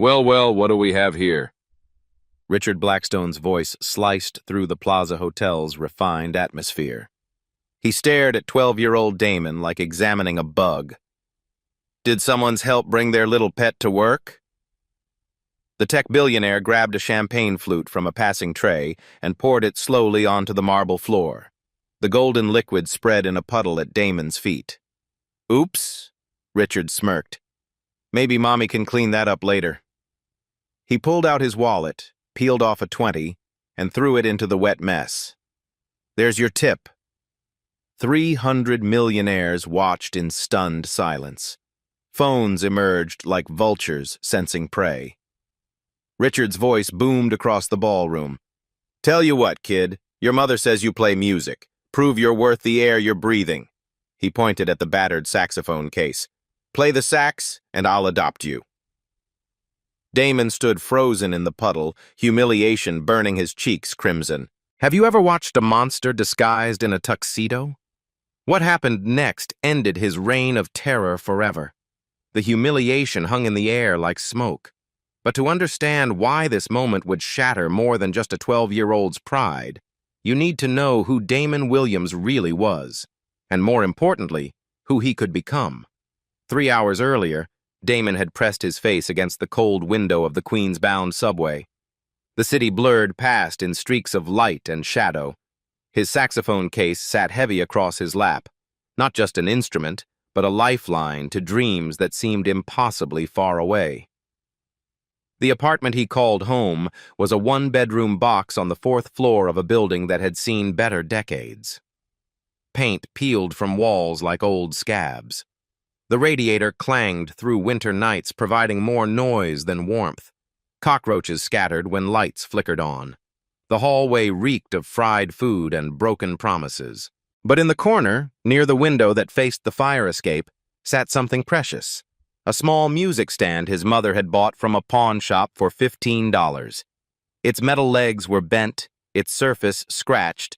Well, well, what do we have here? Richard Blackstone's voice sliced through the Plaza Hotel's refined atmosphere. He stared at 12-year-old Damon like examining a bug. Did someone's help bring their little pet to work? The tech billionaire grabbed a champagne flute from a passing tray and poured it slowly onto the marble floor. The golden liquid spread in a puddle at Damon's feet. Oops, Richard smirked. Maybe Mommy can clean that up later. He pulled out his wallet, peeled off a 20, and threw it into the wet mess. There's your tip. 300 millionaires watched in stunned silence. Phones emerged like vultures sensing prey. Richard's voice boomed across the ballroom. Tell you what, kid, your mother says you play music. Prove you're worth the air you're breathing. He pointed at the battered saxophone case. Play the sax, and I'll adopt you. Damon stood frozen in the puddle, humiliation burning his cheeks crimson. Have you ever watched a monster disguised in a tuxedo? What happened next ended his reign of terror forever. The humiliation hung in the air like smoke. But to understand why this moment would shatter more than just a 12-year-old's pride, you need to know who Damon Williams really was, and more importantly, who he could become. 3 hours earlier, Damon had pressed his face against the cold window of the Queens-bound subway. The city blurred past in streaks of light and shadow. His saxophone case sat heavy across his lap, not just an instrument, but a lifeline to dreams that seemed impossibly far away. The apartment he called home was a one-bedroom box on the 4th floor of a building that had seen better decades. Paint peeled from walls like old scabs. The radiator clanged through winter nights, providing more noise than warmth. Cockroaches scattered when lights flickered on. The hallway reeked of fried food and broken promises. But in the corner, near the window that faced the fire escape, sat something precious. A small music stand his mother had bought from a pawn shop for $15. Its metal legs were bent, its surface scratched,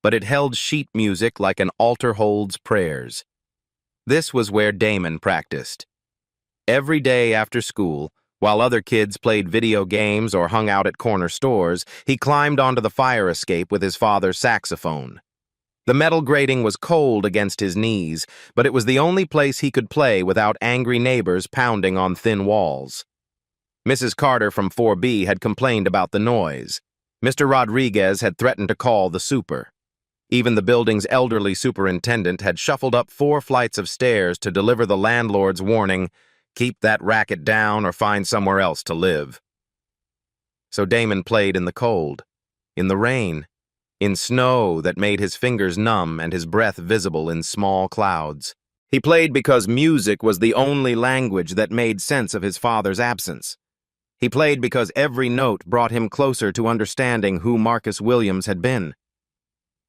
but it held sheet music like an altar holds prayers. This was where Damon practiced. Every day after school, while other kids played video games or hung out at corner stores, he climbed onto the fire escape with his father's saxophone. The metal grating was cold against his knees, but it was the only place he could play without angry neighbors pounding on thin walls. Mrs. Carter from 4B had complained about the noise. Mr. Rodriguez had threatened to call the super. Even the building's elderly superintendent had shuffled up 4 flights of stairs to deliver the landlord's warning, "Keep that racket down or find somewhere else to live." So Damon played in the cold, in the rain, in snow that made his fingers numb and his breath visible in small clouds. He played because music was the only language that made sense of his father's absence. He played because every note brought him closer to understanding who Marcus Williams had been.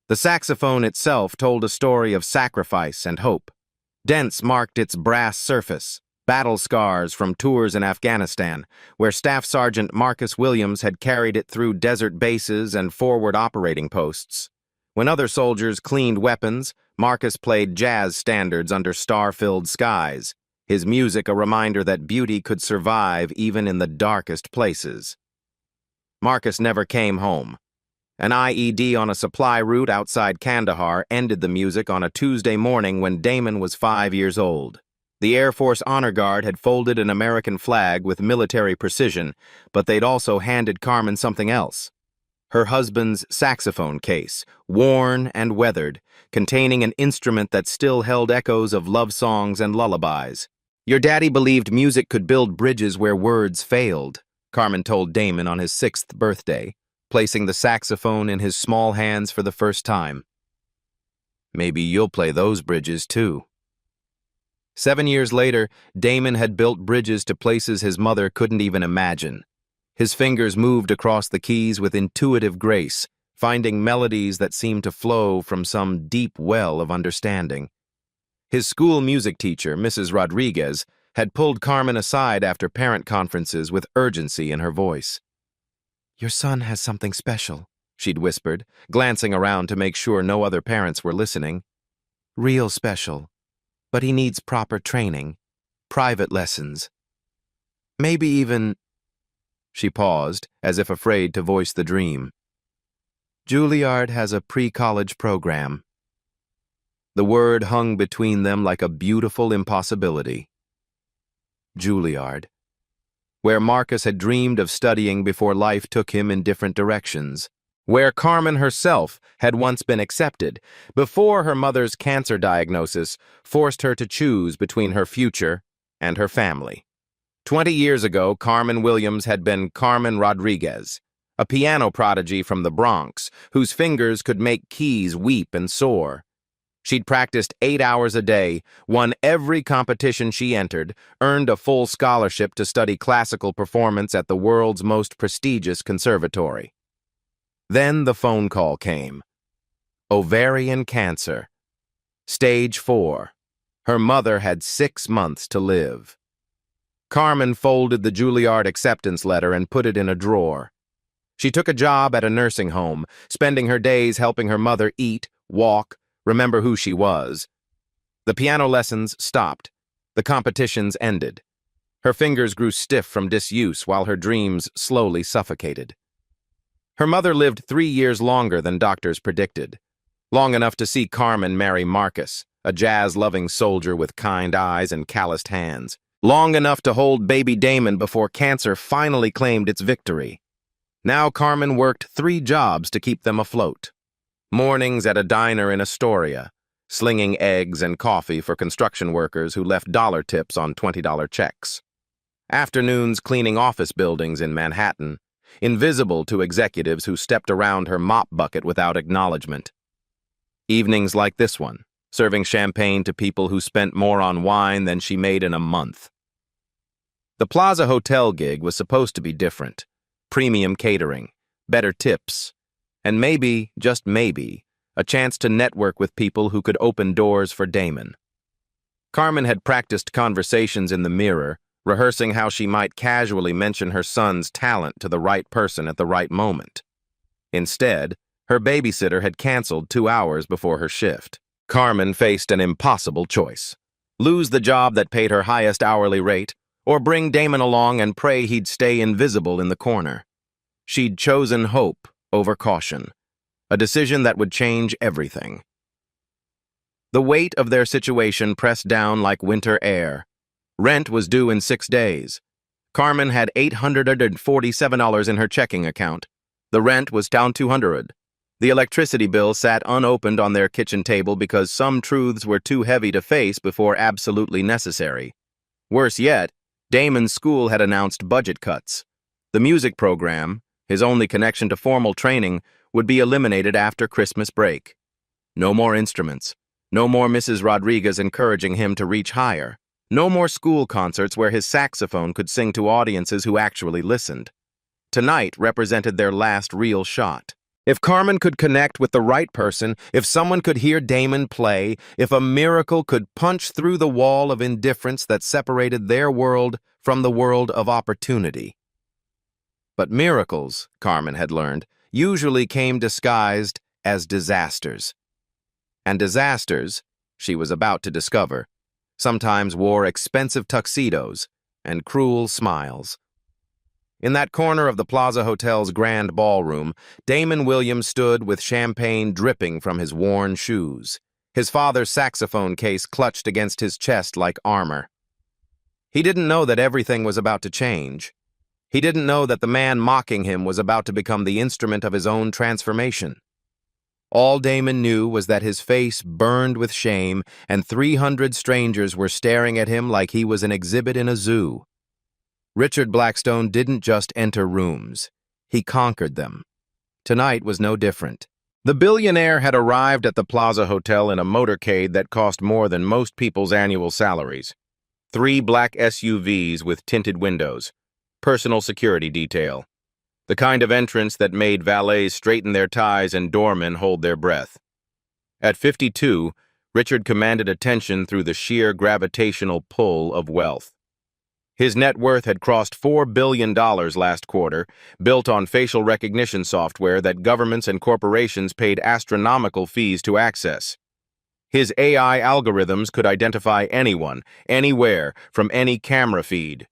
The saxophone itself told a story of sacrifice and hope. Dents marked its brass surface, battle scars from tours in Afghanistan, where Staff Sergeant Marcus Williams had carried it through desert bases and forward operating posts. When other soldiers cleaned weapons, Marcus played jazz standards under star-filled skies, his music a reminder that beauty could survive even in the darkest places. Marcus never came home. An IED on a supply route outside Kandahar ended the music on a Tuesday morning when Damon was 5 years old. The Air Force Honor Guard had folded an American flag with military precision, but they'd also handed Carmen something else. Her husband's saxophone case, worn and weathered, containing an instrument that still held echoes of love songs and lullabies. "Your daddy believed music could build bridges where words failed," Carmen told Damon on his 6th birthday, placing the saxophone in his small hands for the first time. "Maybe you'll play those bridges too." 7 years later, Damon had built bridges to places his mother couldn't even imagine. His fingers moved across the keys with intuitive grace, finding melodies that seemed to flow from some deep well of understanding. His school music teacher, Mrs. Rodriguez, had pulled Carmen aside after parent conferences with urgency in her voice. "Your son has something special," she'd whispered, glancing around to make sure no other parents were listening. "Real special. But he needs proper training, private lessons. Maybe even She paused, as if afraid to voice the dream. Juilliard has a pre-college program. The word hung between them like a beautiful impossibility. Juilliard, where Marcus had dreamed of studying before life took him in different directions, where Carmen herself had once been accepted, before her mother's cancer diagnosis forced her to choose between her future and her family. 20 years ago, Carmen Williams had been Carmen Rodriguez, a piano prodigy from the Bronx, whose fingers could make keys weep and soar. She'd practiced 8 hours a day, won every competition she entered, earned a full scholarship to study classical performance at the world's most prestigious conservatory. Then the phone call came. Ovarian cancer. Stage 4. Her mother had 6 months to live. Carmen folded the Juilliard acceptance letter and put it in a drawer. She took a job at a nursing home, spending her days helping her mother eat, walk, remember who she was. The piano lessons stopped. The competitions ended. Her fingers grew stiff from disuse while her dreams slowly suffocated. Her mother lived 3 years longer than doctors predicted. Long enough to see Carmen marry Marcus, a jazz-loving soldier with kind eyes and calloused hands. Long enough to hold baby Damon before cancer finally claimed its victory. Now Carmen worked 3 jobs to keep them afloat. Mornings at a diner in Astoria, slinging eggs and coffee for construction workers who left dollar tips on $20 checks. Afternoons cleaning office buildings in Manhattan, invisible to executives who stepped around her mop bucket without acknowledgement. Evenings like this one, serving champagne to people who spent more on wine than she made in a month. The Plaza Hotel gig was supposed to be different. Premium catering, better tips, and maybe, just maybe, a chance to network with people who could open doors for Damon. Carmen had practiced conversations in the mirror, rehearsing how she might casually mention her son's talent to the right person at the right moment. Instead, her babysitter had canceled 2 hours before her shift. Carmen faced an impossible choice. Lose the job that paid her highest hourly rate, or bring Damon along and pray he'd stay invisible in the corner. She'd chosen hope over caution, a decision that would change everything. The weight of their situation pressed down like winter air. Rent was due in 6 days. Carmen had $847 in her checking account. The rent was down $200. The electricity bill sat unopened on their kitchen table because some truths were too heavy to face before absolutely necessary. Worse yet, Damon's school had announced budget cuts. The music program, his only connection to formal training, would be eliminated after Christmas break. No more instruments. No more Mrs. Rodriguez encouraging him to reach higher. No more school concerts where his saxophone could sing to audiences who actually listened. Tonight represented their last real shot. If Carmen could connect with the right person, if someone could hear Damon play, if a miracle could punch through the wall of indifference that separated their world from the world of opportunity. But miracles, Carmen had learned, usually came disguised as disasters. And disasters, she was about to discover, sometimes wore expensive tuxedos and cruel smiles. In that corner of the Plaza Hotel's grand ballroom, Damon Williams stood with champagne dripping from his worn shoes, his father's saxophone case clutched against his chest like armor. He didn't know that everything was about to change. He didn't know that the man mocking him was about to become the instrument of his own transformation. All Damon knew was that his face burned with shame, and 300 strangers were staring at him like he was an exhibit in a zoo. Richard Blackstone didn't just enter rooms. He conquered them. Tonight was no different. The billionaire had arrived at the Plaza Hotel in a motorcade that cost more than most people's annual salaries. 3 black SUVs with tinted windows. Personal security detail. The kind of entrance that made valets straighten their ties and doormen hold their breath. At 52, Richard commanded attention through the sheer gravitational pull of wealth. His net worth had crossed $4 billion last quarter, built on facial recognition software that governments and corporations paid astronomical fees to access. His AI algorithms could identify anyone, anywhere, from any camera feed.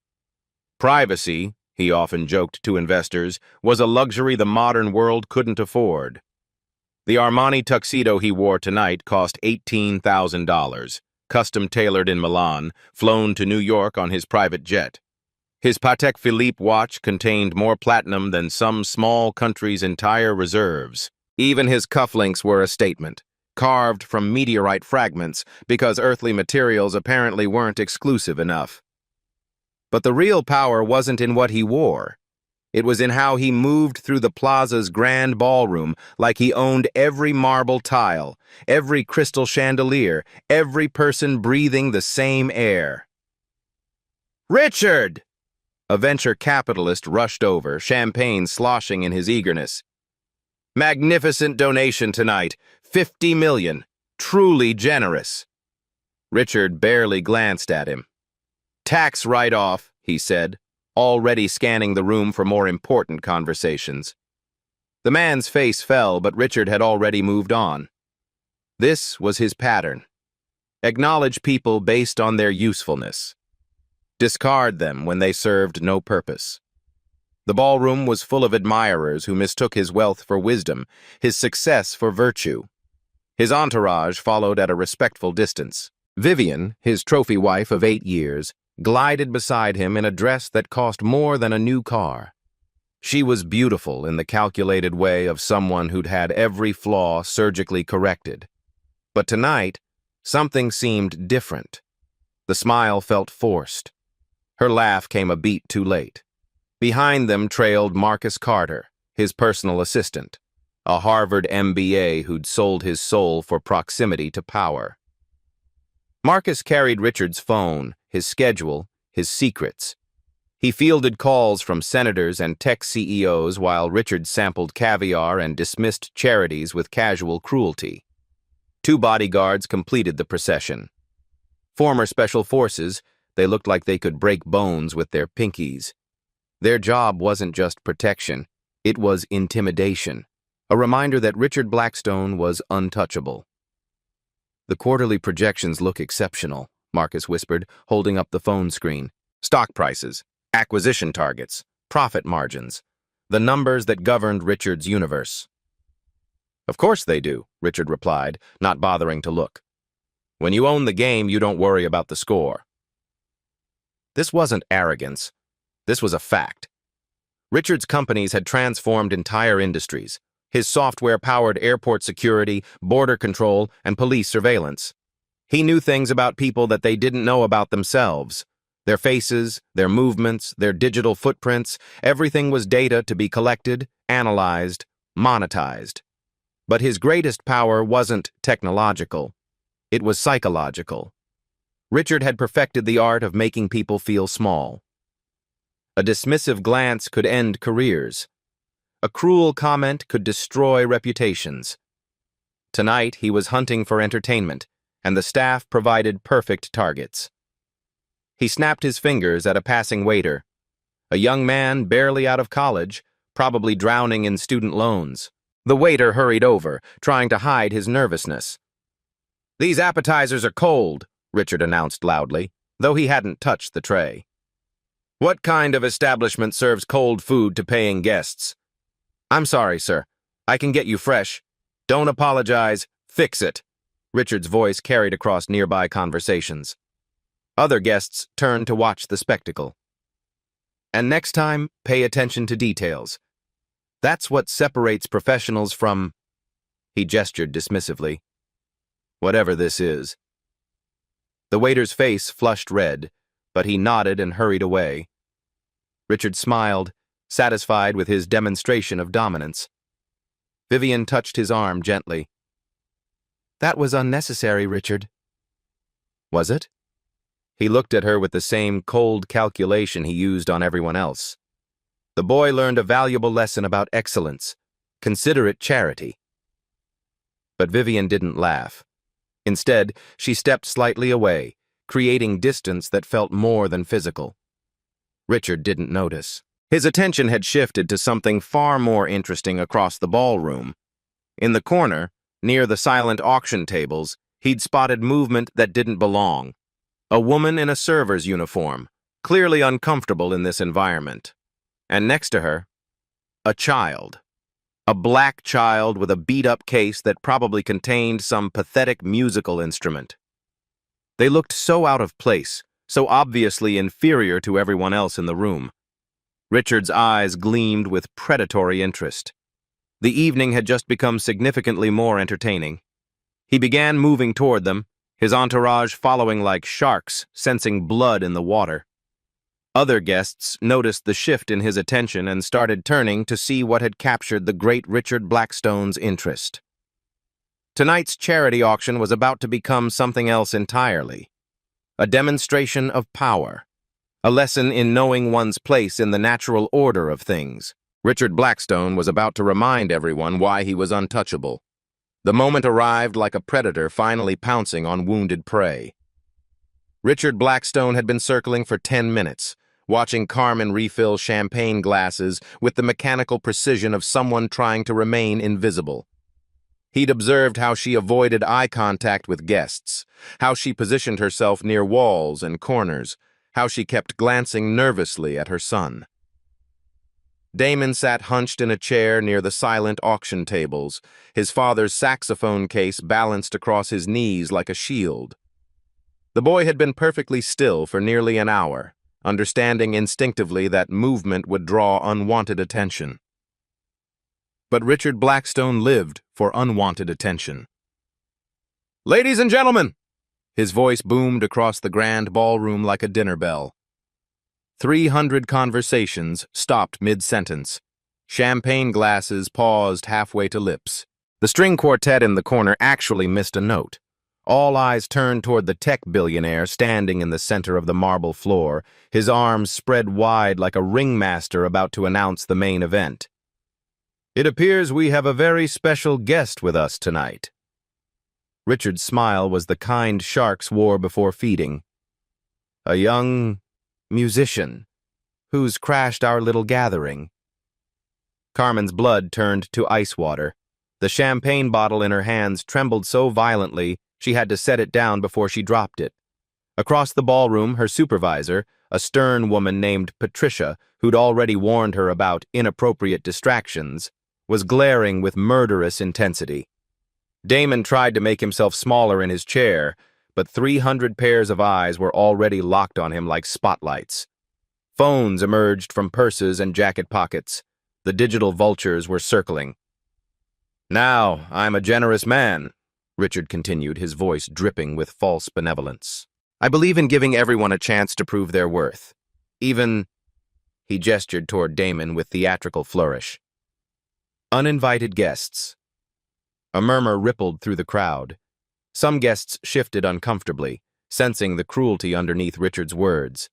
Privacy, he often joked to investors, was a luxury the modern world couldn't afford. The Armani tuxedo he wore tonight cost $18,000, custom-tailored in Milan, flown to New York on his private jet. His Patek Philippe watch contained more platinum than some small country's entire reserves. Even his cufflinks were a statement, carved from meteorite fragments because earthly materials apparently weren't exclusive enough. But the real power wasn't in what he wore. It was in how he moved through the plaza's grand ballroom like he owned every marble tile, every crystal chandelier, every person breathing the same air. "Richard!" A venture capitalist rushed over, champagne sloshing in his eagerness. "Magnificent donation tonight. 50 million. Truly generous." Richard barely glanced at him. "Tax write-off," he said, already scanning the room for more important conversations. The man's face fell, but Richard had already moved on. This was his pattern. Acknowledge people based on their usefulness. Discard them when they served no purpose. The ballroom was full of admirers who mistook his wealth for wisdom, his success for virtue. His entourage followed at a respectful distance. Vivian, his trophy wife of 8 years, glided beside him in a dress that cost more than a new car. She was beautiful in the calculated way of someone who'd had every flaw surgically corrected. But tonight, something seemed different. The smile felt forced. Her laugh came a beat too late. Behind them trailed Marcus Carter, his personal assistant, a Harvard MBA who'd sold his soul for proximity to power. Marcus carried Richard's phone, his schedule, his secrets. He fielded calls from senators and tech CEOs while Richard sampled caviar and dismissed charities with casual cruelty. 2 bodyguards completed the procession. Former special forces, they looked like they could break bones with their pinkies. Their job wasn't just protection, it was intimidation, a reminder that Richard Blackstone was untouchable. "The quarterly projections look exceptional," Marcus whispered, holding up the phone screen. "Stock prices, acquisition targets, profit margins, the numbers that governed Richard's universe." "Of course they do," Richard replied, not bothering to look. "When you own the game, you don't worry about the score." This wasn't arrogance. This was a fact. Richard's companies had transformed entire industries. His software-powered airport security, border control, and police surveillance. He knew things about people that they didn't know about themselves. Their faces, their movements, their digital footprints, everything was data to be collected, analyzed, monetized. But his greatest power wasn't technological. It was psychological. Richard had perfected the art of making people feel small. A dismissive glance could end careers. A cruel comment could destroy reputations. Tonight, he was hunting for entertainment, and the staff provided perfect targets. He snapped his fingers at a passing waiter, a young man barely out of college, probably drowning in student loans. The waiter hurried over, trying to hide his nervousness. "These appetizers are cold," Richard announced loudly, though he hadn't touched the tray. "What kind of establishment serves cold food to paying guests?" "I'm sorry, sir. I can get you fresh." "Don't apologize. Fix it." Richard's voice carried across nearby conversations. Other guests turned to watch the spectacle. "And next time, pay attention to details. That's what separates professionals from—" He gestured dismissively. "Whatever this is." The waiter's face flushed red, but he nodded and hurried away. Richard smiled, satisfied with his demonstration of dominance. Vivian touched his arm gently. "That was unnecessary, Richard." "Was it?" He looked at her with the same cold calculation he used on everyone else. The boy learned a valuable lesson about excellence, considerate charity. But Vivian didn't laugh. Instead, she stepped slightly away, creating distance that felt more than physical. Richard didn't notice. His attention had shifted to something far more interesting across the ballroom. In the corner, near the silent auction tables, he'd spotted movement that didn't belong. A woman in a server's uniform, clearly uncomfortable in this environment. and next to her, a child. A black child with a beat-up case that probably contained some pathetic musical instrument. They looked so out of place, so obviously inferior to everyone else in the room. Richard's eyes gleamed with predatory interest. The evening had just become significantly more entertaining. He began moving toward them, his entourage following like sharks, sensing blood in the water. Other guests noticed the shift in his attention and started turning to see what had captured the great Richard Blackstone's interest. Tonight's charity auction was about to become something else entirely. A demonstration of power. A lesson in knowing one's place in the natural order of things. Richard Blackstone was about to remind everyone why he was untouchable. The moment arrived like a predator finally pouncing on wounded prey. Richard Blackstone had been circling for 10 minutes, watching Carmen refill champagne glasses with the mechanical precision of someone trying to remain invisible. He'd observed how she avoided eye contact with guests, how she positioned herself near walls and corners, how she kept glancing nervously at her son. Damon sat hunched in a chair near the silent auction tables, his father's saxophone case balanced across his knees like a shield. The boy had been perfectly still for nearly an hour, understanding instinctively that movement would draw unwanted attention. But Richard Blackstone lived for unwanted attention. "Ladies and gentlemen!" His voice boomed across the grand ballroom like a dinner bell. 300 conversations stopped mid-sentence. Champagne glasses paused halfway to lips. The string quartet in the corner actually missed a note. All eyes turned toward the tech billionaire standing in the center of the marble floor, his arms spread wide like a ringmaster about to announce the main event. "It appears we have a very special guest with us tonight." Richard's smile was the kind sharks wore before feeding. "A young musician who's crashed our little gathering." Carmen's blood turned to ice water. The champagne bottle in her hands trembled so violently she had to set it down before she dropped it. Across the ballroom, her supervisor, a stern woman named Patricia, who'd already warned her about inappropriate distractions, was glaring with murderous intensity. Damon tried to make himself smaller in his chair, but 300 pairs of eyes were already locked on him like spotlights. Phones emerged from purses and jacket pockets. The digital vultures were circling. "Now, I'm a generous man," Richard continued, his voice dripping with false benevolence. "I believe in giving everyone a chance to prove their worth. Even—" He gestured toward Damon with theatrical flourish. "Uninvited guests." A murmur rippled through the crowd. Some guests shifted uncomfortably, sensing the cruelty underneath Richard's words.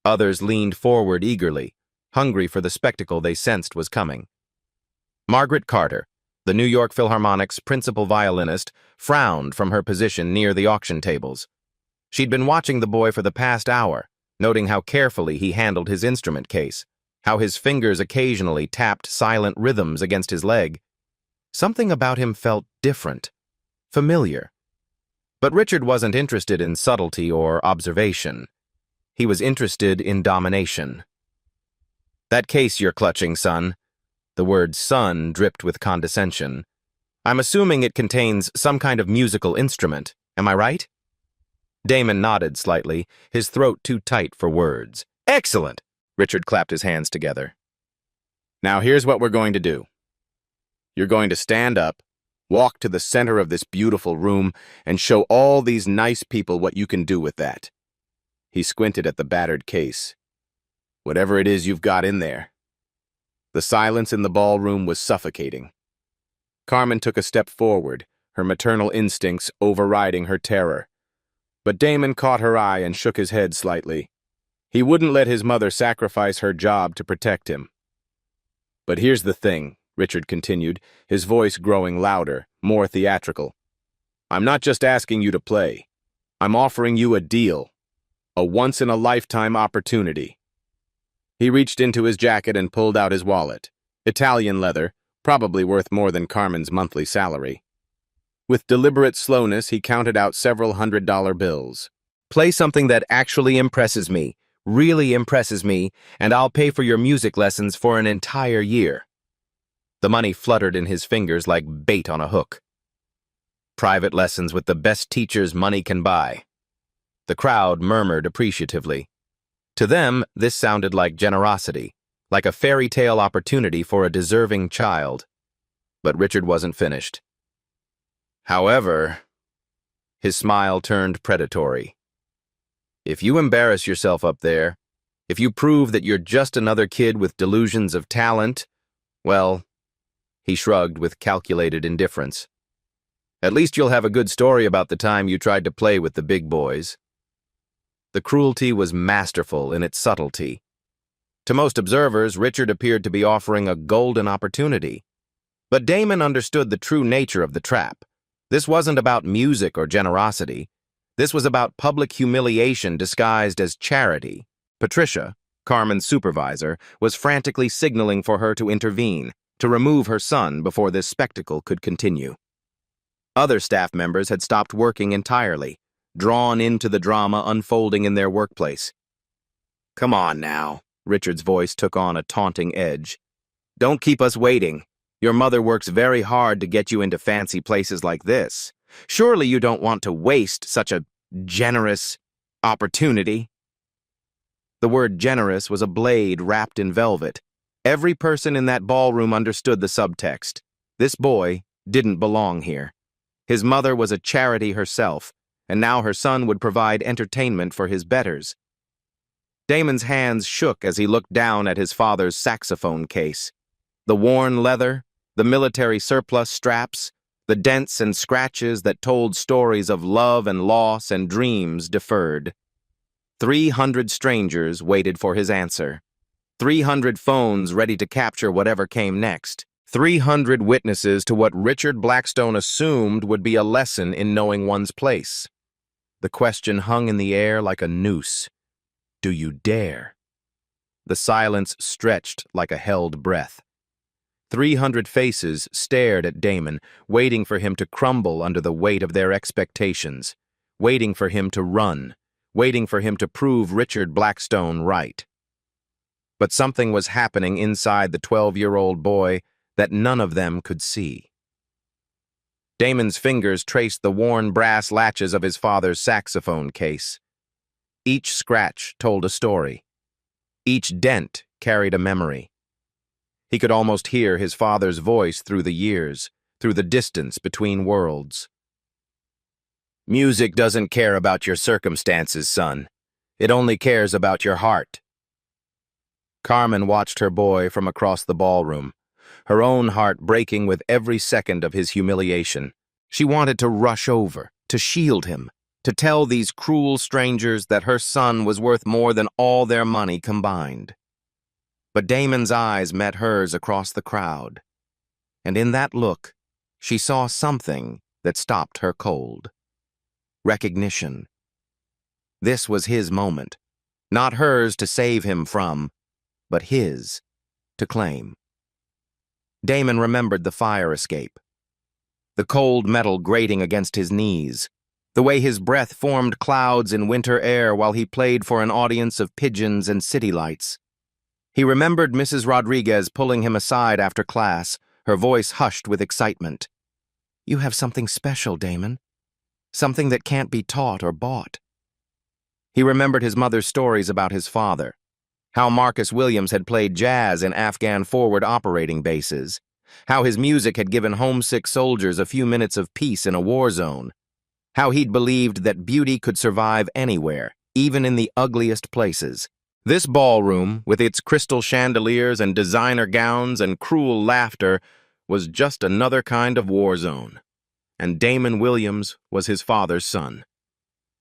Others leaned forward eagerly, hungry for the spectacle they sensed was coming. Margaret Carter, the New York Philharmonic's principal violinist, frowned from her position near the auction tables. She'd been watching the boy for the past hour, noting how carefully he handled his instrument case, how his fingers occasionally tapped silent rhythms against his leg. Something about him felt different, familiar. But Richard wasn't interested in subtlety or observation. He was interested in domination. "That case you're clutching, son." The word son dripped with condescension. "I'm assuming it contains some kind of musical instrument. Am I right?" Damon nodded slightly, his throat too tight for words. "Excellent!" Richard clapped his hands together. "Now here's what we're going to do. You're going to stand up, walk to the center of this beautiful room, and show all these nice people what you can do with that." He squinted at the battered case. "Whatever it is you've got in there." The silence in the ballroom was suffocating. Carmen took a step forward, her maternal instincts overriding her terror. But Damon caught her eye and shook his head slightly. He wouldn't let his mother sacrifice her job to protect him. "But here's the thing," Richard continued, his voice growing louder, more theatrical. "I'm not just asking you to play. I'm offering you a deal. A once-in-a-lifetime opportunity." He reached into his jacket and pulled out his wallet. Italian leather, probably worth more than Carmen's monthly salary. With deliberate slowness, he counted out several $100 bills. "Play something that actually impresses me," really impresses me, and I'll pay for your music lessons for an entire year." The money fluttered in his fingers like bait on a hook. Private lessons with the best teachers money can buy. The crowd murmured appreciatively. To them, this sounded like generosity, like a fairy tale opportunity for a deserving child. But Richard wasn't finished. "However," his smile turned predatory, "if you embarrass yourself up there, if you prove that you're just another kid with delusions of talent, well," he shrugged with calculated indifference, "at least you'll have a good story about the time you tried to play with the big boys." The cruelty was masterful in its subtlety. To most observers, Richard appeared to be offering a golden opportunity. But Damon understood the true nature of the trap. This wasn't about music or generosity. This was about public humiliation disguised as charity. Patricia, Carmen's supervisor, was frantically signaling for her to intervene, to remove her son before this spectacle could continue. Other staff members had stopped working entirely, drawn into the drama unfolding in their workplace. "Come on now," Richard's voice took on a taunting edge. "Don't keep us waiting. Your mother works very hard to get you into fancy places like this. Surely you don't want to waste such a generous opportunity." The word generous was a blade wrapped in velvet. Every person in that ballroom understood the subtext. This boy didn't belong here. His mother was a charity herself, and now her son would provide entertainment for his betters. Damon's hands shook as he looked down at his father's saxophone case. The worn leather, the military surplus straps, the dents and scratches that told stories of love and loss and dreams deferred. 300 strangers waited for his answer. 300 phones ready to capture whatever came next. 300 witnesses to what Richard Blackstone assumed would be a lesson in knowing one's place. The question hung in the air like a noose. Do you dare? The silence stretched like a held breath. 300 faces stared at Damon, waiting for him to crumble under the weight of their expectations, waiting for him to run, waiting for him to prove Richard Blackstone right. But something was happening inside the 12-year-old boy that none of them could see. Damon's fingers traced the worn brass latches of his father's saxophone case. Each scratch told a story. Each dent carried a memory. He could almost hear his father's voice through the years, through the distance between worlds. "Music doesn't care about your circumstances, son. It only cares about your heart." Carmen watched her boy from across the ballroom, her own heart breaking with every second of his humiliation. She wanted to rush over, to shield him, to tell these cruel strangers that her son was worth more than all their money combined. But Damon's eyes met hers across the crowd, and in that look, she saw something that stopped her cold. Recognition. This was his moment, not hers to save him from, but his to claim. Damon remembered the fire escape, the cold metal grating against his knees, the way his breath formed clouds in winter air while he played for an audience of pigeons and city lights. He remembered Mrs. Rodriguez pulling him aside after class, her voice hushed with excitement. "You have something special, Damon. Something that can't be taught or bought." He remembered his mother's stories about his father, how Marcus Williams had played jazz in Afghan forward operating bases, how his music had given homesick soldiers a few minutes of peace in a war zone, how he'd believed that beauty could survive anywhere, even in the ugliest places. This ballroom, with its crystal chandeliers and designer gowns and cruel laughter, was just another kind of war zone. And Damon Williams was his father's son.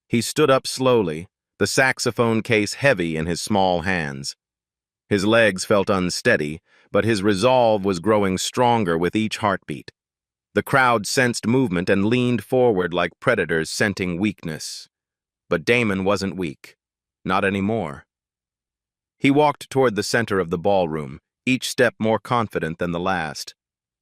He stood up slowly, the saxophone case heavy in his small hands. His legs felt unsteady, but his resolve was growing stronger with each heartbeat. The crowd sensed movement and leaned forward like predators scenting weakness. But Damon wasn't weak. Not anymore. He walked toward the center of the ballroom, each step more confident than the last.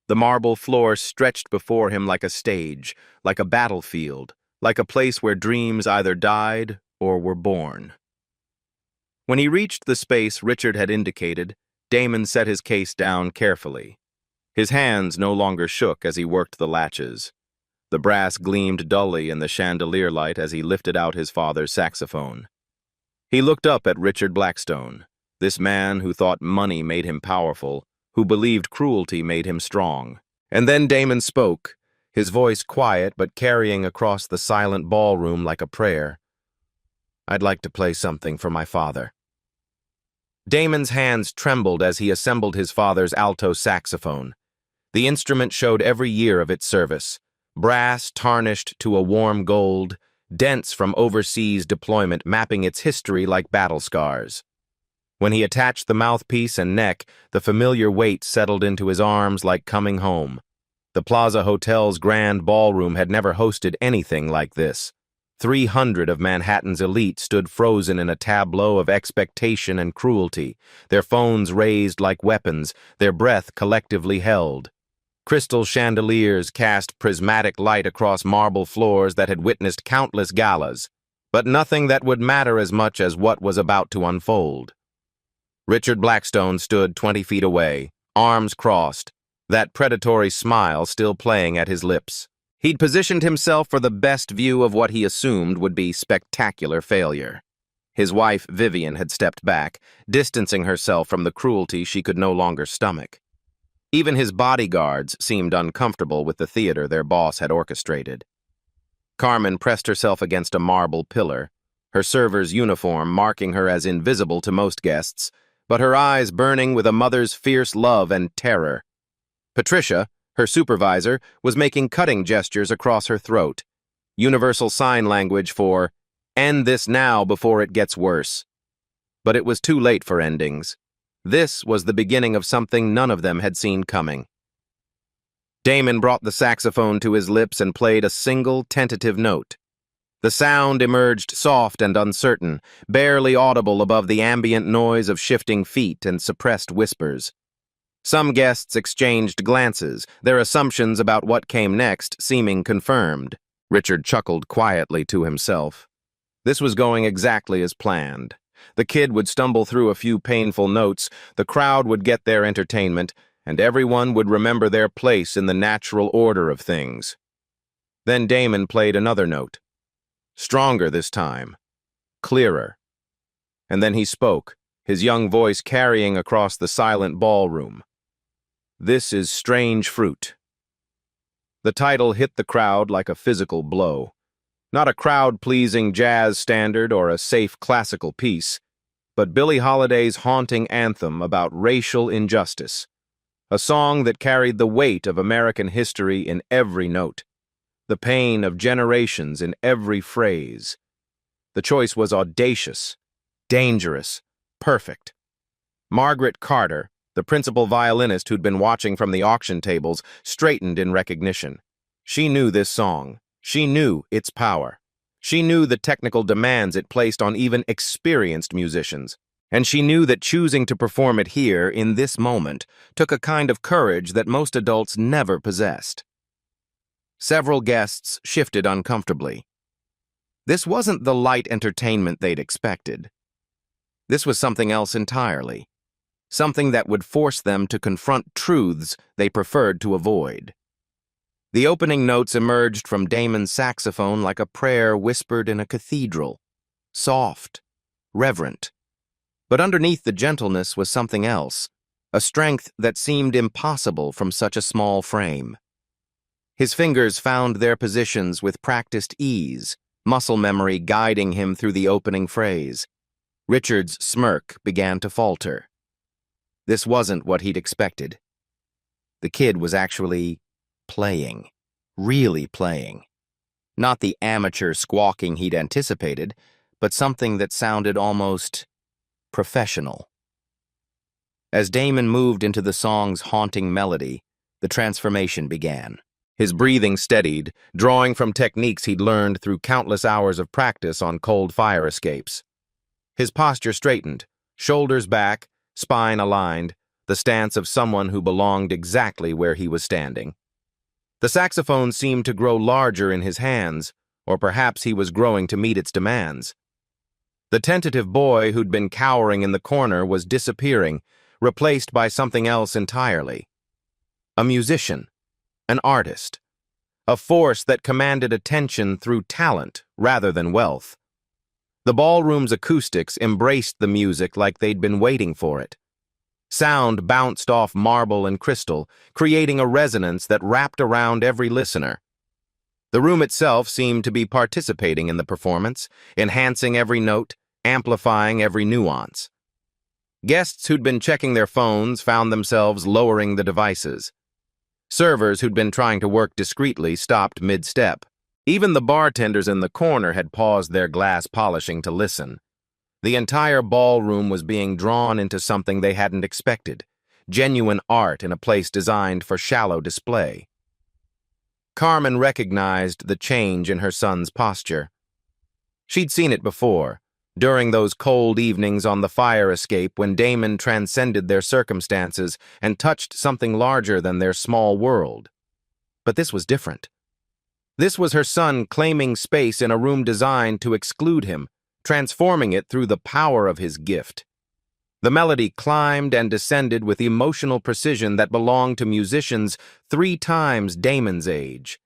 The marble floor stretched before him like a stage, like a battlefield, like a place where dreams either died or were born. When he reached the space Richard had indicated, Damon set his case down carefully. His hands no longer shook as he worked the latches. The brass gleamed dully in the chandelier light as he lifted out his father's saxophone. He looked up at Richard Blackstone, this man who thought money made him powerful, who believed cruelty made him strong. And then Damon spoke, his voice quiet but carrying across the silent ballroom like a prayer. "I'd like to play something for my father." Damon's hands trembled as he assembled his father's alto saxophone. The instrument showed every year of its service, brass tarnished to a warm gold, dents from overseas deployment mapping its history like battle scars. When he attached the mouthpiece and neck, the familiar weight settled into his arms like coming home. The Plaza Hotel's grand ballroom had never hosted anything like this. 300 of Manhattan's elite stood frozen in a tableau of expectation and cruelty, their phones raised like weapons, their breath collectively held. Crystal chandeliers cast prismatic light across marble floors that had witnessed countless galas, but nothing that would matter as much as what was about to unfold. Richard Blackstone stood 20 feet away, arms crossed, that predatory smile still playing at his lips. He'd positioned himself for the best view of what he assumed would be spectacular failure. His wife, Vivian, had stepped back, distancing herself from the cruelty she could no longer stomach. Even his bodyguards seemed uncomfortable with the theater their boss had orchestrated. Carmen pressed herself against a marble pillar, her server's uniform marking her as invisible to most guests, but her eyes burning with a mother's fierce love and terror. Patricia, her supervisor, was making cutting gestures across her throat, universal sign language for, "End this now before it gets worse." But it was too late for endings. This was the beginning of something none of them had seen coming. Damon brought the saxophone to his lips and played a single tentative note. The sound emerged soft and uncertain, barely audible above the ambient noise of shifting feet and suppressed whispers. Some guests exchanged glances, their assumptions about what came next seeming confirmed. Richard chuckled quietly to himself. This was going exactly as planned. The kid would stumble through a few painful notes, the crowd would get their entertainment, and everyone would remember their place in the natural order of things. Then Damon played another note. Stronger this time. Clearer. And then he spoke, his young voice carrying across the silent ballroom. "This is Strange Fruit." The title hit the crowd like a physical blow. Not a crowd-pleasing jazz standard or a safe classical piece, but Billie Holiday's haunting anthem about racial injustice. A song that carried the weight of American history in every note, the pain of generations in every phrase. The choice was audacious, dangerous, perfect. Margaret Carter, the principal violinist who'd been watching from the auction tables, straightened in recognition. She knew this song. She knew its power. She knew the technical demands it placed on even experienced musicians. And she knew that choosing to perform it here, in this moment, took a kind of courage that most adults never possessed. Several guests shifted uncomfortably. This wasn't the light entertainment they'd expected. This was something else entirely. Something that would force them to confront truths they preferred to avoid. The opening notes emerged from Damon's saxophone like a prayer whispered in a cathedral. Soft, reverent. But underneath the gentleness was something else, a strength that seemed impossible from such a small frame. His fingers found their positions with practiced ease, muscle memory guiding him through the opening phrase. Richard's smirk began to falter. This wasn't what he'd expected. The kid was actually playing, really playing. Not the amateur squawking he'd anticipated, but something that sounded almost professional. As Damon moved into the song's haunting melody, the transformation began. His breathing steadied, drawing from techniques he'd learned through countless hours of practice on cold fire escapes. His posture straightened, shoulders back, spine aligned, the stance of someone who belonged exactly where he was standing. The saxophone seemed to grow larger in his hands, or perhaps he was growing to meet its demands. The tentative boy who'd been cowering in the corner was disappearing, replaced by something else entirely. A musician, an artist, a force that commanded attention through talent rather than wealth. The ballroom's acoustics embraced the music like they'd been waiting for it. Sound bounced off marble and crystal, creating a resonance that wrapped around every listener. The room itself seemed to be participating in the performance, enhancing every note, amplifying every nuance. Guests who'd been checking their phones found themselves lowering the devices. Servers who'd been trying to work discreetly stopped mid-step. Even the bartenders in the corner had paused their glass polishing to listen. The entire ballroom was being drawn into something they hadn't expected, genuine art in a place designed for shallow display. Carmen recognized the change in her son's posture. She'd seen it before, during those cold evenings on the fire escape when Damon transcended their circumstances and touched something larger than their small world. But this was different. This was her son claiming space in a room designed to exclude him, transforming it through the power of his gift. The melody climbed and descended with emotional precision that belonged to musicians 3 times Damon's age.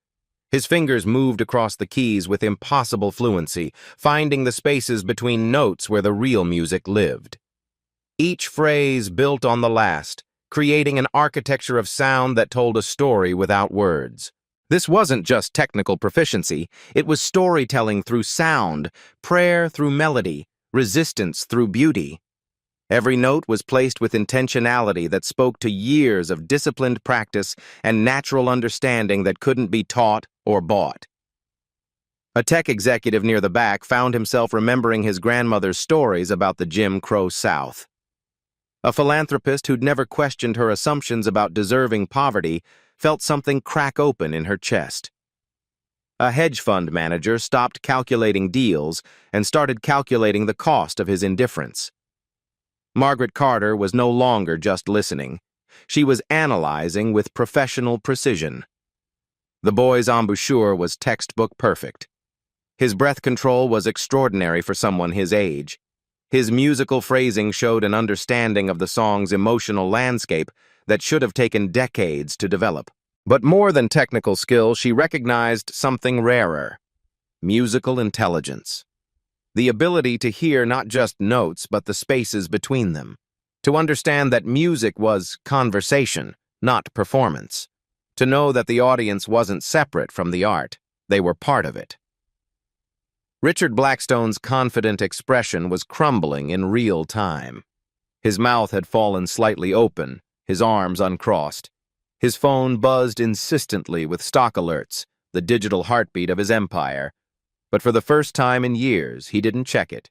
His fingers moved across the keys with impossible fluency, finding the spaces between notes where the real music lived. Each phrase built on the last, creating an architecture of sound that told a story without words. This wasn't just technical proficiency, it was storytelling through sound, prayer through melody, resistance through beauty. Every note was placed with intentionality that spoke to years of disciplined practice and natural understanding that couldn't be taught or bought. A tech executive near the back found himself remembering his grandmother's stories about the Jim Crow South. A philanthropist who'd never questioned her assumptions about deserving poverty felt something crack open in her chest. A hedge fund manager stopped calculating deals and started calculating the cost of his indifference. Margaret Carter was no longer just listening. She was analyzing with professional precision. The boy's embouchure was textbook perfect. His breath control was extraordinary for someone his age. His musical phrasing showed an understanding of the song's emotional landscape that should have taken decades to develop. But more than technical skill, she recognized something rarer: musical intelligence. The ability to hear not just notes, but the spaces between them. To understand that music was conversation, not performance. To know that the audience wasn't separate from the art, they were part of it. Richard Blackstone's confident expression was crumbling in real time. His mouth had fallen slightly open, his arms uncrossed. His phone buzzed insistently with stock alerts, the digital heartbeat of his empire. But for the first time in years, he didn't check it.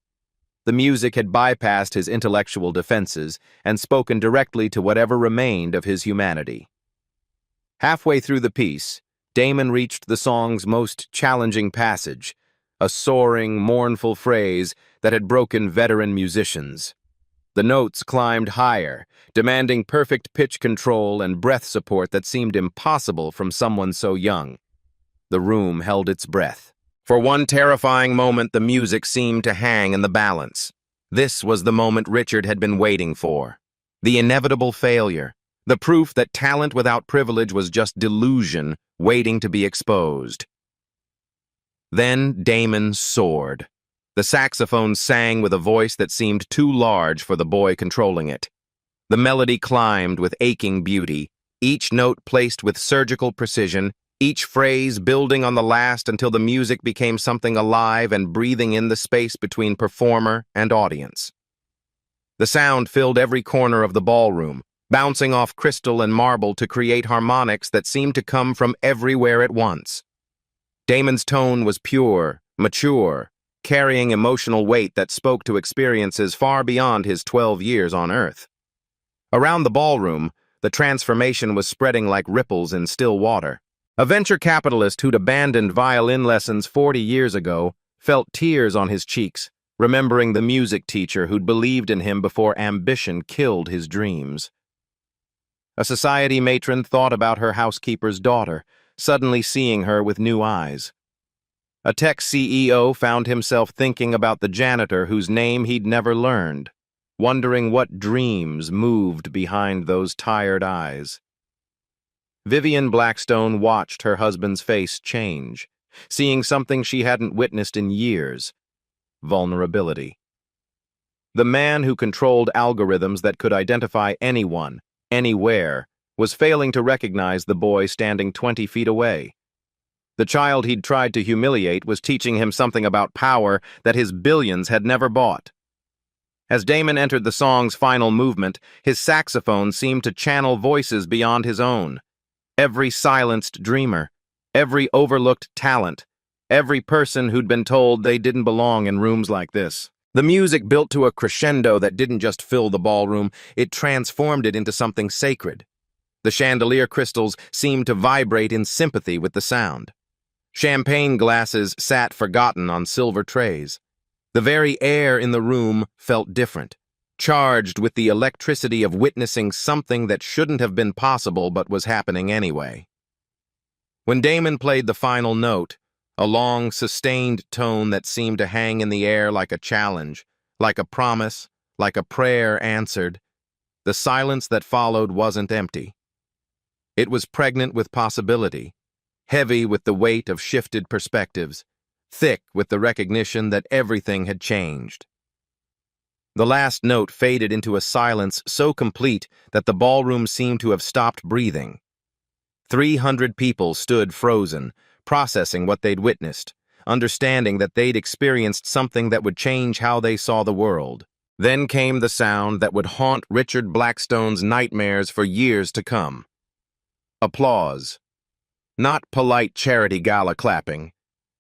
The music had bypassed his intellectual defenses and spoken directly to whatever remained of his humanity. Halfway through the piece, Damon reached the song's most challenging passage, a soaring, mournful phrase that had broken veteran musicians. The notes climbed higher, demanding perfect pitch control and breath support that seemed impossible from someone so young. The room held its breath. For one terrifying moment, the music seemed to hang in the balance. This was the moment Richard had been waiting for. The inevitable failure. The proof that talent without privilege was just delusion waiting to be exposed. Then Damon soared. The saxophone sang with a voice that seemed too large for the boy controlling it. The melody climbed with aching beauty, each note placed with surgical precision, each phrase building on the last until the music became something alive and breathing in the space between performer and audience. The sound filled every corner of the ballroom, bouncing off crystal and marble to create harmonics that seemed to come from everywhere at once. Damon's tone was pure, mature, carrying emotional weight that spoke to experiences far beyond his 12 years on Earth. Around the ballroom, the transformation was spreading like ripples in still water. A venture capitalist who'd abandoned violin lessons 40 years ago felt tears on his cheeks, remembering the music teacher who'd believed in him before ambition killed his dreams. A society matron thought about her housekeeper's daughter, suddenly seeing her with new eyes. A tech CEO found himself thinking about the janitor whose name he'd never learned, wondering what dreams moved behind those tired eyes. Vivian Blackstone watched her husband's face change, seeing something she hadn't witnessed in years: vulnerability. The man who controlled algorithms that could identify anyone, anywhere, was failing to recognize the boy standing 20 feet away. The child he'd tried to humiliate was teaching him something about power that his billions had never bought. As Damon entered the song's final movement, his saxophone seemed to channel voices beyond his own. Every silenced dreamer, every overlooked talent, every person who'd been told they didn't belong in rooms like this. The music built to a crescendo that didn't just fill the ballroom, it transformed it into something sacred. The chandelier crystals seemed to vibrate in sympathy with the sound. Champagne glasses sat forgotten on silver trays. The very air in the room felt different, charged with the electricity of witnessing something that shouldn't have been possible but was happening anyway. When Damon played the final note, a long, sustained tone that seemed to hang in the air like a challenge, like a promise, like a prayer answered, the silence that followed wasn't empty. It was pregnant with possibility, heavy with the weight of shifted perspectives, thick with the recognition that everything had changed. The last note faded into a silence so complete that the ballroom seemed to have stopped breathing. 300 people stood frozen, processing what they'd witnessed, understanding that they'd experienced something that would change how they saw the world. Then came the sound that would haunt Richard Blackstone's nightmares for years to come. Applause. Not polite charity gala clapping.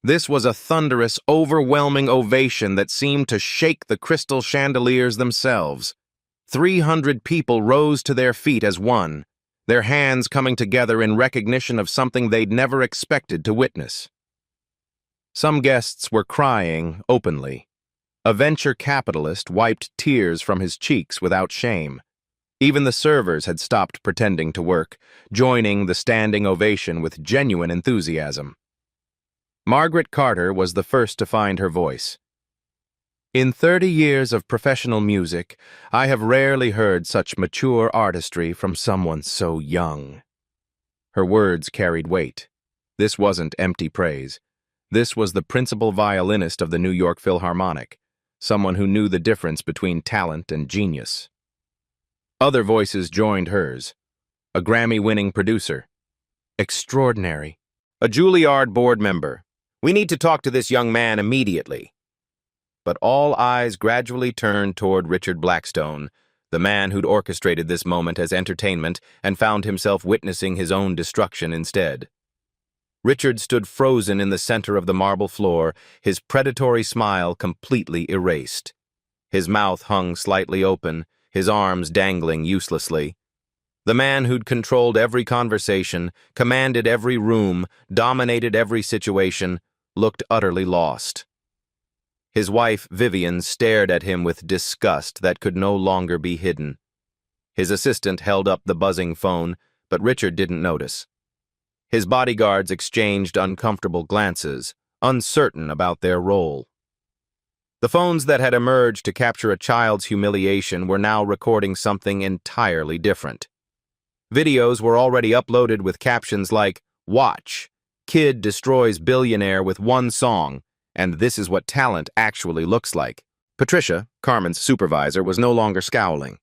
This was a thunderous, overwhelming ovation that seemed to shake the crystal chandeliers themselves. 300 people rose to their feet as one, their hands coming together in recognition of something they'd never expected to witness. Some guests were crying openly. A venture capitalist wiped tears from his cheeks without shame. Even the servers had stopped pretending to work, joining the standing ovation with genuine enthusiasm. Margaret Carter was the first to find her voice. In 30 years of professional music, I have rarely heard such mature artistry from someone so young. Her words carried weight. This wasn't empty praise. This was the principal violinist of the New York Philharmonic, someone who knew the difference between talent and genius. Other voices joined hers. A Grammy-winning producer. Extraordinary. A Juilliard board member. We need to talk to this young man immediately. But all eyes gradually turned toward Richard Blackstone, the man who'd orchestrated this moment as entertainment and found himself witnessing his own destruction instead. Richard stood frozen in the center of the marble floor, his predatory smile completely erased. His mouth hung slightly open, his arms dangling uselessly. The man who'd controlled every conversation, commanded every room, dominated every situation, looked utterly lost. His wife, Vivian, stared at him with disgust that could no longer be hidden. His assistant held up the buzzing phone, but Richard didn't notice. His bodyguards exchanged uncomfortable glances, uncertain about their role. The phones that had emerged to capture a child's humiliation were now recording something entirely different. Videos were already uploaded with captions like, "Watch, Kid destroys billionaire with one song, and this is what talent actually looks like." Patricia, Carmen's supervisor, was no longer scowling.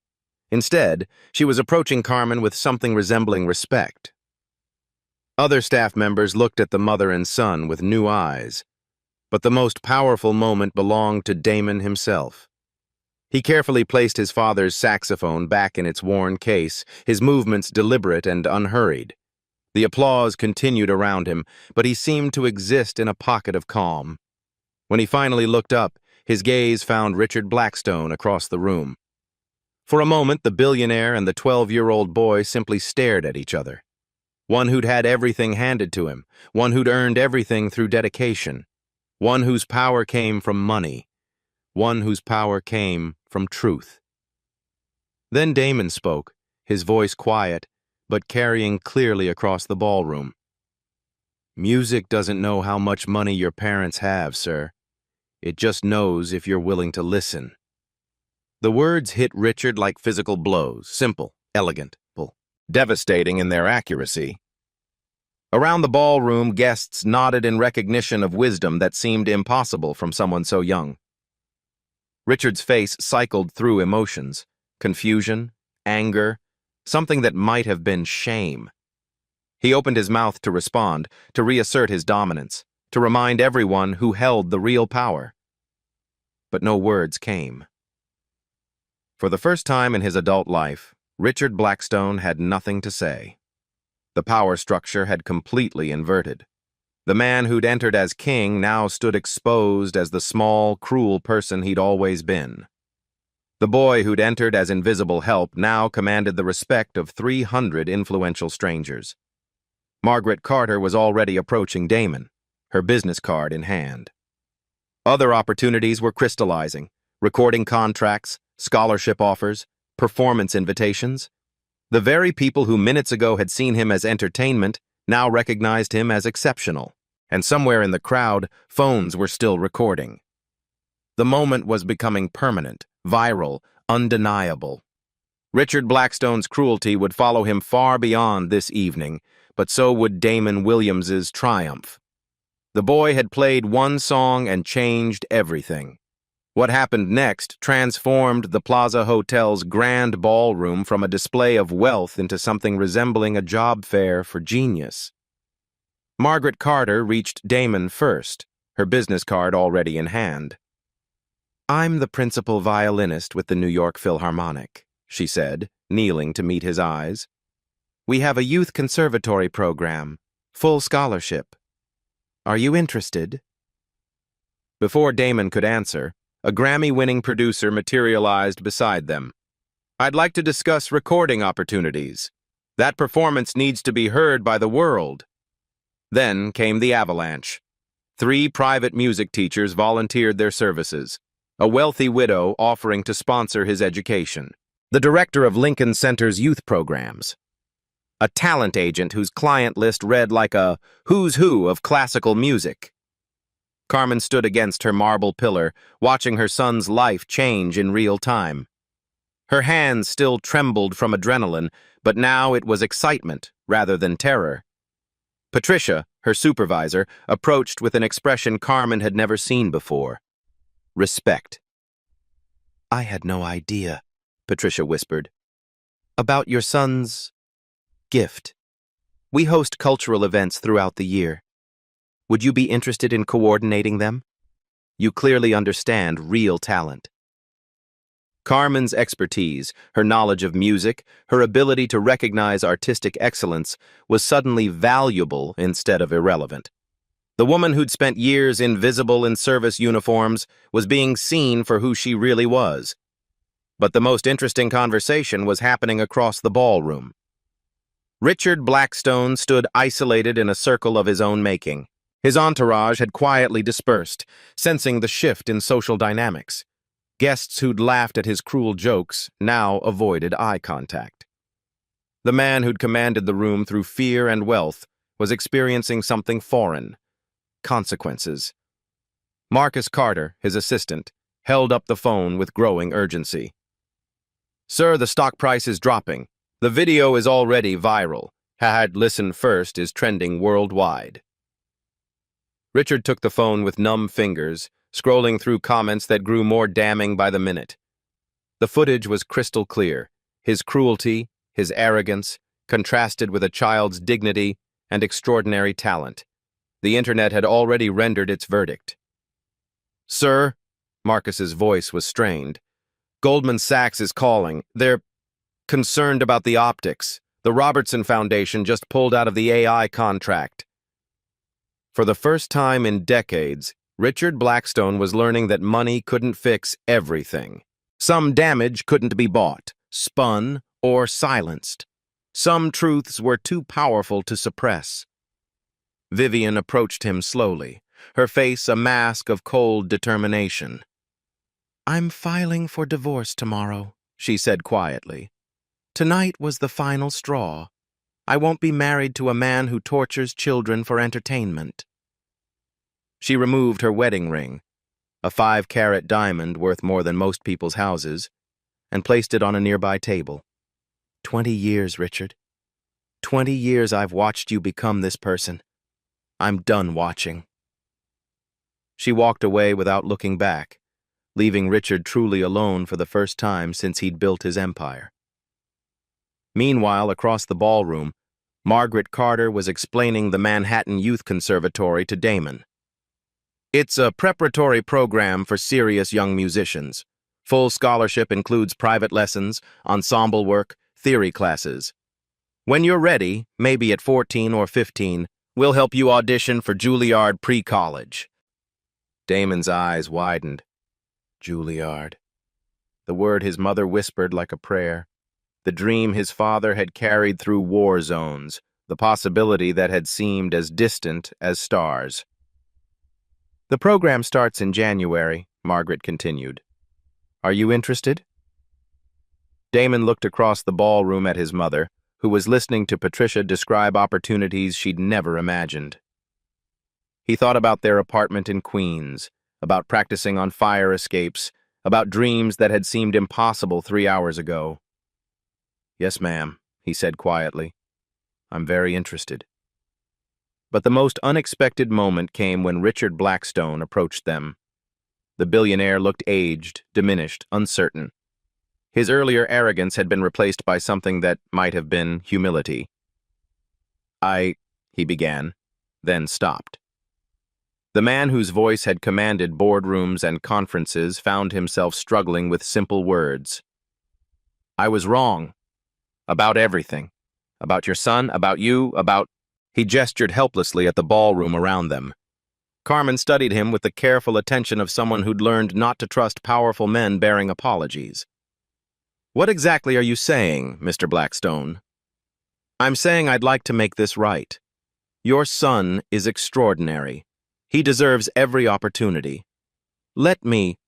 Instead, she was approaching Carmen with something resembling respect. Other staff members looked at the mother and son with new eyes. But the most powerful moment belonged to Damon himself. He carefully placed his father's saxophone back in its worn case, his movements deliberate and unhurried. The applause continued around him, but he seemed to exist in a pocket of calm. When he finally looked up, his gaze found Richard Blackstone across the room. For a moment, the billionaire and the 12-year-old boy simply stared at each other. One who'd had everything handed to him, one who'd earned everything through dedication. One whose power came from money, one whose power came from truth. Then Damon spoke, his voice quiet, but carrying clearly across the ballroom. Music doesn't know how much money your parents have, sir. It just knows if you're willing to listen. The words hit Richard like physical blows, simple, elegant, devastating in their accuracy. Around the ballroom, guests nodded in recognition of wisdom that seemed impossible from someone so young. Richard's face cycled through emotions, confusion, anger, something that might have been shame. He opened his mouth to respond, to reassert his dominance, to remind everyone who held the real power. But no words came. For the first time in his adult life, Richard Blackstone had nothing to say. The power structure had completely inverted. The man who'd entered as king now stood exposed as the small, cruel person he'd always been. The boy who'd entered as invisible help now commanded the respect of 300 influential strangers. Margaret Carter was already approaching Damon, her business card in hand. Other opportunities were crystallizing: recording contracts, scholarship offers, performance invitations. The very people who minutes ago had seen him as entertainment now recognized him as exceptional. And somewhere in the crowd, phones were still recording. The moment was becoming permanent, viral, undeniable. Richard Blackstone's cruelty would follow him far beyond this evening, but so would Damon Williams's triumph. The boy had played one song and changed everything. What happened next transformed the Plaza Hotel's grand ballroom from a display of wealth into something resembling a job fair for genius. Margaret Carter reached Damon first, her business card already in hand. "I'm the principal violinist with the New York Philharmonic," she said, kneeling to meet his eyes. "We have a youth conservatory program, full scholarship. Are you interested?" Before Damon could answer, a Grammy-winning producer materialized beside them. "I'd like to discuss recording opportunities. That performance needs to be heard by the world." Then came the avalanche. 3 private music teachers volunteered their services, a wealthy widow offering to sponsor his education, the director of Lincoln Center's youth programs, a talent agent whose client list read like a who's who of classical music. Carmen stood against her marble pillar, watching her son's life change in real time. Her hands still trembled from adrenaline, but now it was excitement rather than terror. Patricia, her supervisor, approached with an expression Carmen had never seen before: respect. "I had no idea," Patricia whispered, "about your son's gift. We host cultural events throughout the year. Would you be interested in coordinating them? You clearly understand real talent." Carmen's expertise, her knowledge of music, her ability to recognize artistic excellence was suddenly valuable instead of irrelevant. The woman who'd spent years invisible in service uniforms was being seen for who she really was. But the most interesting conversation was happening across the ballroom. Richard Blackstone stood isolated in a circle of his own making. His entourage had quietly dispersed, sensing the shift in social dynamics. Guests who'd laughed at his cruel jokes now avoided eye contact. The man who'd commanded the room through fear and wealth was experiencing something foreign: consequences. Marcus Carter, his assistant, held up the phone with growing urgency. "Sir, the stock price is dropping. The video is already viral. Had Listen First is trending worldwide." Richard took the phone with numb fingers, scrolling through comments that grew more damning by the minute. The footage was crystal clear: his cruelty, his arrogance, contrasted with a child's dignity and extraordinary talent. The internet had already rendered its verdict. "Sir," Marcus's voice was strained, "Goldman Sachs is calling. They're concerned about the optics. The Robertson Foundation just pulled out of the AI contract." For the first time in decades, Richard Blackstone was learning that money couldn't fix everything. Some damage couldn't be bought, spun, or silenced. Some truths were too powerful to suppress. Vivian approached him slowly, her face a mask of cold determination. "I'm filing for divorce tomorrow," she said quietly. "Tonight was the final straw." I won't be married to a man who tortures children for entertainment." She removed her wedding ring, a 5-carat diamond worth more than most people's houses, and placed it on a nearby table. 20 years, Richard. 20 years I've watched you become this person. I'm done watching. She walked away without looking back, leaving Richard truly alone for the first time since he'd built his empire. Meanwhile, across the ballroom, Margaret Carter was explaining the Manhattan Youth Conservatory to Damon. "It's a preparatory program for serious young musicians. Full scholarship includes private lessons, ensemble work, theory classes. When you're ready, maybe at 14 or 15, we'll help you audition for Juilliard pre-college." Damon's eyes widened. Juilliard. The word his mother whispered like a prayer. The dream his father had carried through war zones, the possibility that had seemed as distant as stars. "The program starts in January," Margaret continued. "Are you interested?" Damon looked across the ballroom at his mother, who was listening to Patricia describe opportunities she'd never imagined. He thought about their apartment in Queens, about practicing on fire escapes, about dreams that had seemed impossible 3 hours ago. "Yes, ma'am," he said quietly. "I'm very interested." But the most unexpected moment came when Richard Blackstone approached them. The billionaire looked aged, diminished, uncertain. His earlier arrogance had been replaced by something that might have been humility. He began, then stopped. The man whose voice had commanded boardrooms and conferences found himself struggling with simple words. "I was wrong. About everything. About your son, about you, about—" He gestured helplessly at the ballroom around them. Carmen studied him with the careful attention of someone who'd learned not to trust powerful men bearing apologies. "What exactly are you saying, Mr. Blackstone?" "I'm saying I'd like to make this right. Your son is extraordinary. He deserves every opportunity. Let me—"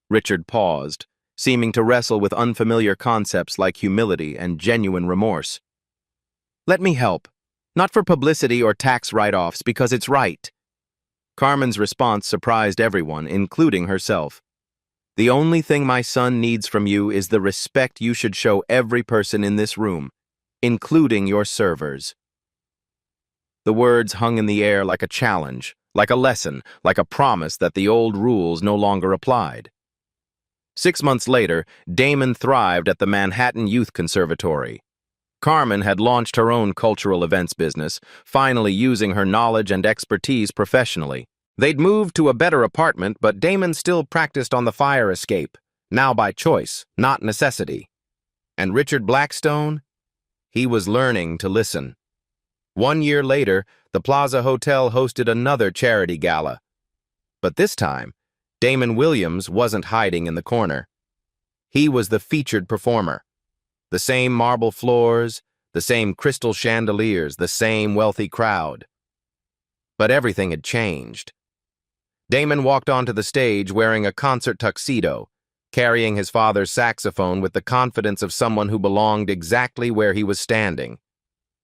Richard paused, seeming to wrestle with unfamiliar concepts like humility and genuine remorse. "Let me help. Not for publicity or tax write-offs, because it's right." Carmen's response surprised everyone, including herself. "The only thing my son needs from you is the respect you should show every person in this room, including your servers." The words hung in the air like a challenge, like a lesson, like a promise that the old rules no longer applied. 6 months later, Damon thrived at the Manhattan Youth Conservatory. Carmen had launched her own cultural events business, finally using her knowledge and expertise professionally. They'd moved to a better apartment, but Damon still practiced on the fire escape, now by choice, not necessity. And Richard Blackstone? He was learning to listen. 1 year later, the Plaza Hotel hosted another charity gala. But this time, Damon Williams wasn't hiding in the corner. He was the featured performer. The same marble floors, the same crystal chandeliers, the same wealthy crowd. But everything had changed. Damon walked onto the stage wearing a concert tuxedo, carrying his father's saxophone with the confidence of someone who belonged exactly where he was standing.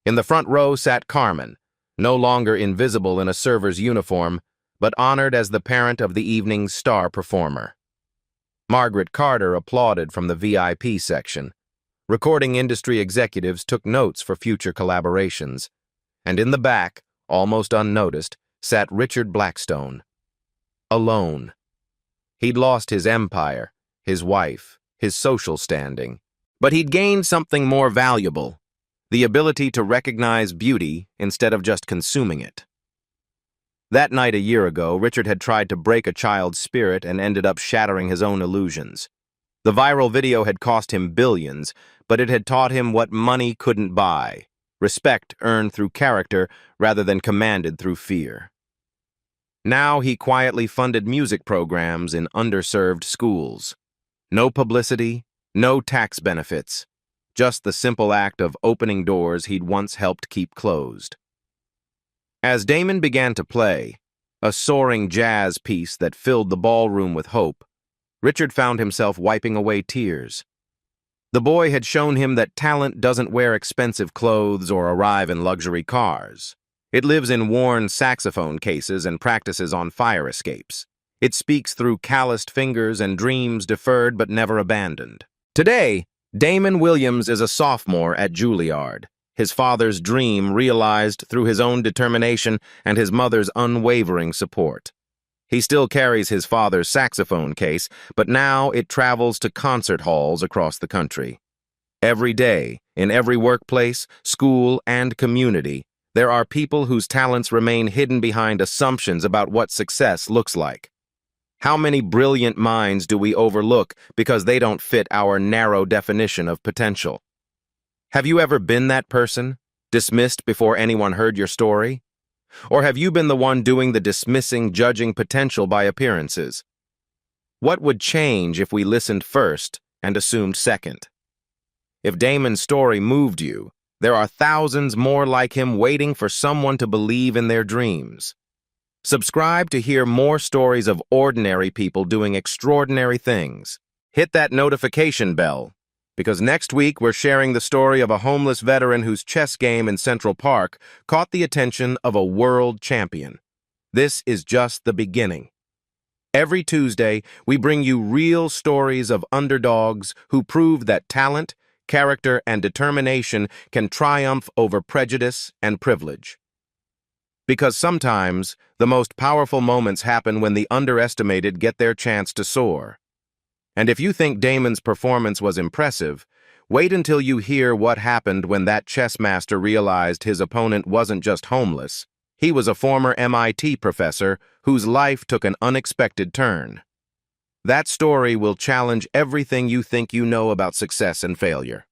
In the front row sat Carmen, no longer invisible in a server's uniform, but honored as the parent of the evening's star performer. Margaret Carter applauded from the VIP section. Recording industry executives took notes for future collaborations. And in the back, almost unnoticed, sat Richard Blackstone. Alone. He'd lost his empire, his wife, his social standing. But he'd gained something more valuable, the ability to recognize beauty instead of just consuming it. That night a year ago, Richard had tried to break a child's spirit and ended up shattering his own illusions. The viral video had cost him billions, but it had taught him what money couldn't buy, respect earned through character rather than commanded through fear. Now he quietly funded music programs in underserved schools. No publicity, no tax benefits, just the simple act of opening doors he'd once helped keep closed. As Damon began to play, a soaring jazz piece that filled the ballroom with hope, Richard found himself wiping away tears. The boy had shown him that talent doesn't wear expensive clothes or arrive in luxury cars. It lives in worn saxophone cases and practices on fire escapes. It speaks through calloused fingers and dreams deferred but never abandoned. Today, Damon Williams is a sophomore at Juilliard, his father's dream realized through his own determination and his mother's unwavering support. He still carries his father's saxophone case, but now it travels to concert halls across the country. Every day, in every workplace, school, and community, there are people whose talents remain hidden behind assumptions about what success looks like. How many brilliant minds do we overlook because they don't fit our narrow definition of potential? Have you ever been that person, dismissed before anyone heard your story? Or have you been the one doing the dismissing, judging potential by appearances? What would change if we listened first and assumed second? If Damon's story moved you, there are thousands more like him waiting for someone to believe in their dreams. Subscribe to hear more stories of ordinary people doing extraordinary things. Hit that notification bell, because next week we're sharing the story of a homeless veteran whose chess game in Central Park caught the attention of a world champion. This is just the beginning. Every Tuesday, we bring you real stories of underdogs who prove that talent, character, and determination can triumph over prejudice and privilege. Because sometimes, the most powerful moments happen when the underestimated get their chance to soar. And if you think Damon's performance was impressive, wait until you hear what happened when that chess master realized his opponent wasn't just homeless. He was a former MIT professor whose life took an unexpected turn. That story will challenge everything you think you know about success and failure.